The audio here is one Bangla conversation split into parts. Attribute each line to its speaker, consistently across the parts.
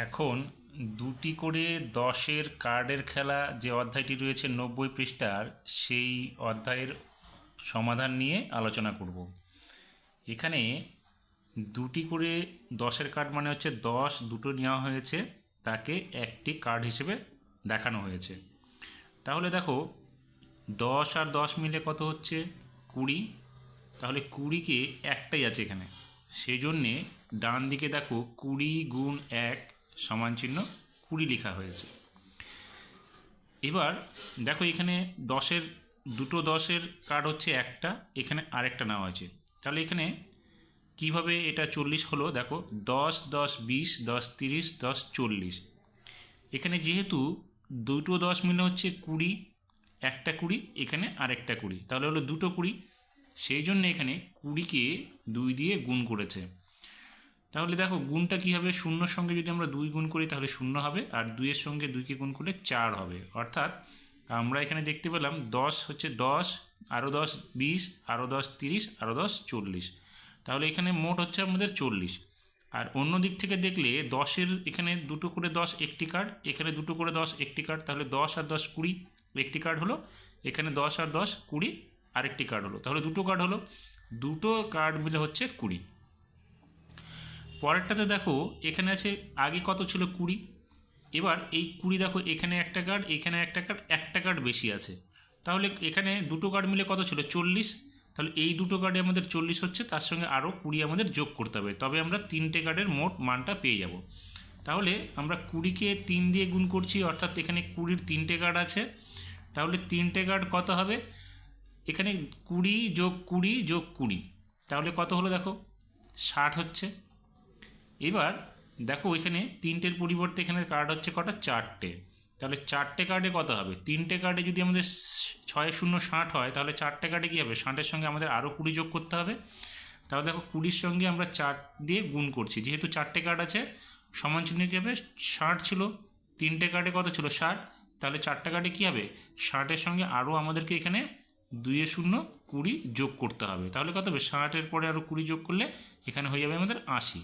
Speaker 1: এখন দুটি করে 10-এর কার্ডের খেলা যে অধ্যায়টি রয়েছে 90 পৃষ্ঠার, সেই অধ্যায়ের সমাধান নিয়ে আলোচনা করব। এখানে দুটি করে 10-এর কার্ড মানে হচ্ছে 10 দুটো নেওয়া হয়েছে, তাকে একটি কার্ড হিসেবে দেখানো হয়েছে। তাহলে দেখো 10 আর 10 মিলে কত হচ্ছে 20। তাহলে 20কে একটাই আছে এখানে, সেই জন্যে ডান দিকে দেখো 20 গুণ 1 সমান চিহ্ন 20 লেখা হয়েছে। এবার দেখো এখানে 10-এর দুটো 10-এর কার্ড হচ্ছে একটা, এখানে আরেকটা নেওয়া হয়েছে। তাহলে এখানে কিভাবে এটা 40 হলো, দেখো 10 10 20 10 30 10 40। এখানে যেহেতু দুটো 10 মিলে হচ্ছে 20, একটা 20 এখানে আরেকটা 20, তাহলে হলো দুটো 20। সেই জন্য এখানে 20কে 2 দিয়ে গুণ করেছে। তাহলে দেখো গুণটা কী হবে, শূন্যর সঙ্গে যদি আমরা 2 গুণ করি তাহলে 0 হবে, আর 2-এর সঙ্গে 2কে গুণ করলে 4 হবে। অর্থাৎ আমরা এখানে দেখতে পেলাম 10 হচ্ছে 10, আরও 10 20, আরও 10 30, আরও 10 40। তাহলে এখানে মোট হচ্ছে আমাদের 40। আর অন্য দিক থেকে দেখলে 10-এর এখানে দুটো করে 10 একটি কার্ড, এখানে দুটো করে 10 একটি কার্ড, তাহলে 10 আর 10 20 একটি কার্ড হলো, এখানে 10 আর 10 20 আরেকটি কার্ড হলো, তাহলে দুটো কার্ড হলো, দুটো কার্ড মিলে হচ্ছে 20। পরেরটাতে দেখো এখানে আছে আগে কত ছিল 20, এবার এই 20 দেখো এখানে একটা কার্ড, এখানে একটা কার্ড, একটা কার্ড বেশি আছে, তাহলে এখানে দুটো কার্ড মিলে কত ছিল 40। তাহলে এই দুটো কার্ডে আমাদের 40 হচ্ছে, তার সঙ্গে আরও 20 আমাদের যোগ করতে হবে, তবে আমরা তিনটে কার্ডের মোট মানটা পেয়ে যাব। তাহলে আমরা 20কে 3 দিয়ে গুণ করছি, অর্থাৎ এখানে 20-র তিনটে কার্ড আছে, তাহলে তিনটে কার্ড কত হবে, এখানে 20 যোগ 20 যোগ 20, তাহলে কত হলো দেখো 60 হচ্ছে। এবার দেখো এখানে তিনটের পরিবর্তে এখানে কার্ড হচ্ছে কটা, চারটে, তাহলে চারটে কার্ডে কত হবে, তিনটে কার্ডে যদি আমাদের 6 0 60 হয়, তাহলে চারটে কার্ডে কী হবে, 60-এর সঙ্গে আমাদের আরও 20 যোগ করতে হবে। তাহলে দেখো 20-র সঙ্গে আমরা 4 দিয়ে গুণ করছি, যেহেতু চারটে কার্ড আছে সমান চিহ্ন কী হবে, 60 ছিল, তিনটে কার্ডে কত ছিল 60, তাহলে চারটে কার্ডে কী হবে 60-এর সঙ্গে আরও আমাদেরকে এখানে 2 0 20 যোগ করতে হবে, তাহলে কত হবে 60-এর পরে আরও 20 যোগ করলে এখানে হয়ে যাবে আমাদের 80।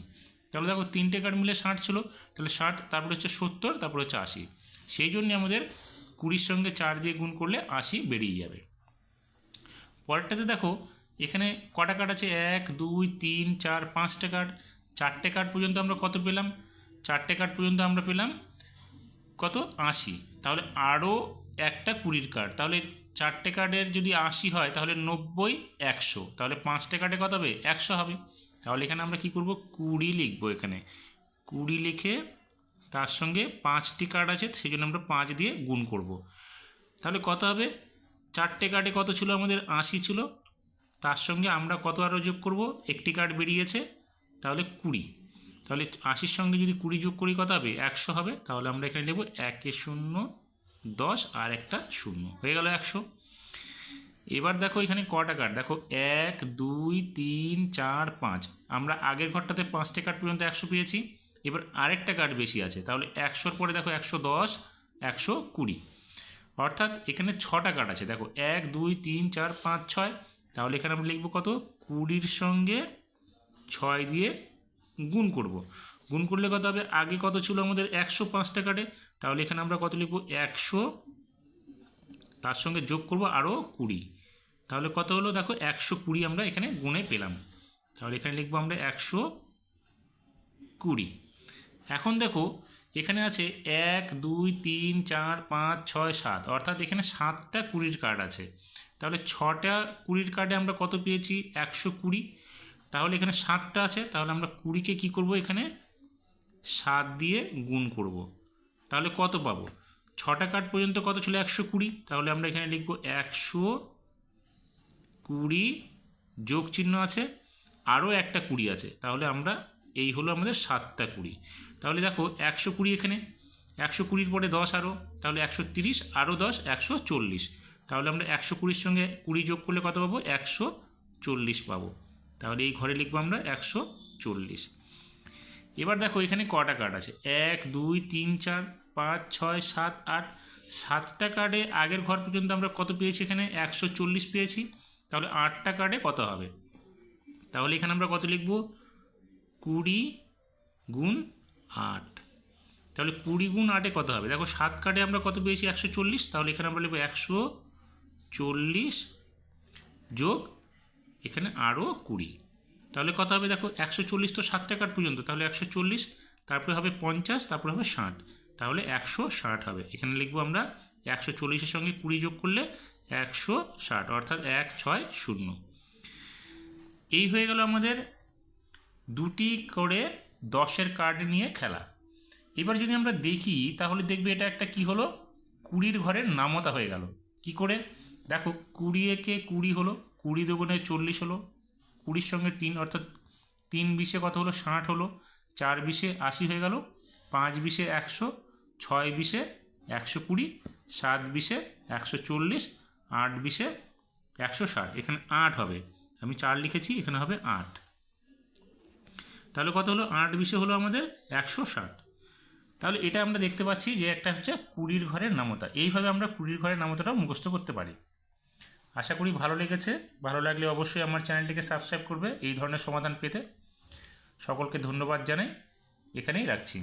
Speaker 1: তাহলে দেখো তিনটে কার্ড মিলে 60 ছিল, তাহলে 60 তারপরে হচ্ছে 70, তারপরে হচ্ছে 80, সেই জন্য আমাদের 20-র সঙ্গে 4 দিয়ে গুণ করলে 80 বেরিয়ে যাবে। পরেরটাতে দেখো এখানে কটা কার্ড আছে, 1 2 3 4 5টে কার্ড, চারটে কার্ড পর্যন্ত আমরা কত পেলাম, চারটে কার্ড পর্যন্ত আমরা পেলাম কত 80। তাহলে আরও একটা 20-র কার্ড, তাহলে চারটে কার্ডের যদি 80 হয় তাহলে 90 100, তাহলে 5টে কার্ডে কত হবে 100 হবে। তাহলে এখানে আমরা কি করব, 20 লিখবো, এখানে 20 লিখে তার সঙ্গে 5টি কার্ড আছে সেই জন্য আমরা 5 দিয়ে গুণ করব। তাহলে কত হবে, চারটে কার্ডে কত ছিল আমাদের 80 ছিল, তার সঙ্গে আমরা কত আরও যোগ করব, একটি কার্ড বেরিয়েছে, তাহলে 20। তাহলে 80-র সঙ্গে যদি 20 যোগ করি কত হবে 100 হবে। তাহলে আমরা এখানে নেব 1 0 10 আর একটা 0, হয়ে গেল 100। এবার দেখো এখানে কটা কার্ড, দেখো 1 2 3 4 5, আমরা আগের ঘরটাতে 5টে কার্ড পর্যন্ত 100 পেয়েছি, এবার আরেকটা কার্ড বেশি আছে, তাহলে 100-র পরে দেখো 110 120, অর্থাৎ এখানে 6টা কার্ড আছে, দেখো 1 2 3 4 5 6, তাহলে এখানে আমরা লিখবো কত, 20-র সঙ্গে 6 দিয়ে গুণ করব। গুণ করলে কত হবে, আগে কত ছিল আমাদের 105টা কার্ডে, তাহলে এখানে আমরা কত লিখবো 100, তার সঙ্গে যোগ করব আরও 20, তাহলে কত হলো দেখো 120 আমরা এখানে গুণে পেলাম, তাহলে এখানে লিখবো আমরা 120। এখন দেখো এখানে আছে 1 2 3 4 5 6 7, অর্থাৎ এখানে 7টা 20-র কার্ড আছে, তাহলে 6টা 20-র কার্ডে আমরা কত পেয়েছি 120, তাহলে এখানে 7টা আছে, তাহলে আমরা 20কে কী করব, এখানে 7 দিয়ে গুণ করব, তাহলে কত পাবো, 6টা কার্ড পর্যন্ত কত ছিল 120, তাহলে আমরা এখানে লিখব 120 যোগ চিহ্ন আছে, আরও একটা 20 আছে, তাহলে আমরা এই হলো আমাদের 7টা 20। তাহলে দেখো 120 এখানে 120-র পরে 10 আরও, তাহলে 130, আরও 10 140, তাহলে আমরা 120-র সঙ্গে 20 যোগ করলে কত পাবো 140 পাবো, তাহলে এই ঘরে লিখবো আমরা 140। এবার দেখো এখানে কটা কার্ড আছে, 1 2 3 4 5 6 7 8, 7টা কার্ডে আগের ঘর পর্যন্ত আমরা কত পেয়েছি, এখানে 140 পেয়েছি, তাহলে 8টা কার্ডে কত হবে, তাহলে এখানে আমরা কত লিখব, 20 গুণ 8, তাহলে 20 গুণ 8-এ কত হবে? দেখো 7 কার্ডে আমরা কত পেয়েছি? 140। তাহলে এখানে আমরা লিখবো 140 যোগ এখানে আরও 20। তাহলে কত হবে? দেখো 140 তো 7টা কার্ড পর্যন্ত, তাহলে 140, তারপরে হবে 50, তারপরে হবে 60, তাহলে 160 হবে। এখানে লিখবো আমরা 140-এর সঙ্গে 20 যোগ করলে 160, অর্থাৎ 160। এই হয়ে গেল আমাদের দুটি করে 10-এর কার্ড নিয়ে খেলা। এবার যদি আমরা দেখি তাহলে দেখবে এটা একটা কি হলো? 20-র ঘরের নামতা হয়ে গেল। কি করে? দেখো 20 একে 20 হলো, 20 দুগুণে 40 হলো, 20-র সঙ্গে 3 অর্থাৎ 3 বিশে কত হলো? 60 হলো, 4 বিশে 80 হয়ে গেল, 5 বিশে 100, 6 বিশে 120, 7 বিশে 140, 8 বিশে 160। এখানে 8 হবে, আমি 4 লিখেছি, এখানে হবে 8। তাহলে কত হলো? 8 বিশে হলো আমাদের 160। তাহলে এটা আমরা দেখতে পাচ্ছি যে একটা হচ্ছে 20-র ঘরের নামতা। এইভাবে আমরা 20-র ঘরের নামতাটাও মুখস্থ করতে পারি। আশা করি ভালো লেগেছে। ভালো লাগলে অবশ্যই আমার চ্যানেলটিকে সাবস্ক্রাইব করবে এই ধরনের সমাধান পেতে। সকলকে ধন্যবাদ জানাই, এখানেই রাখছি।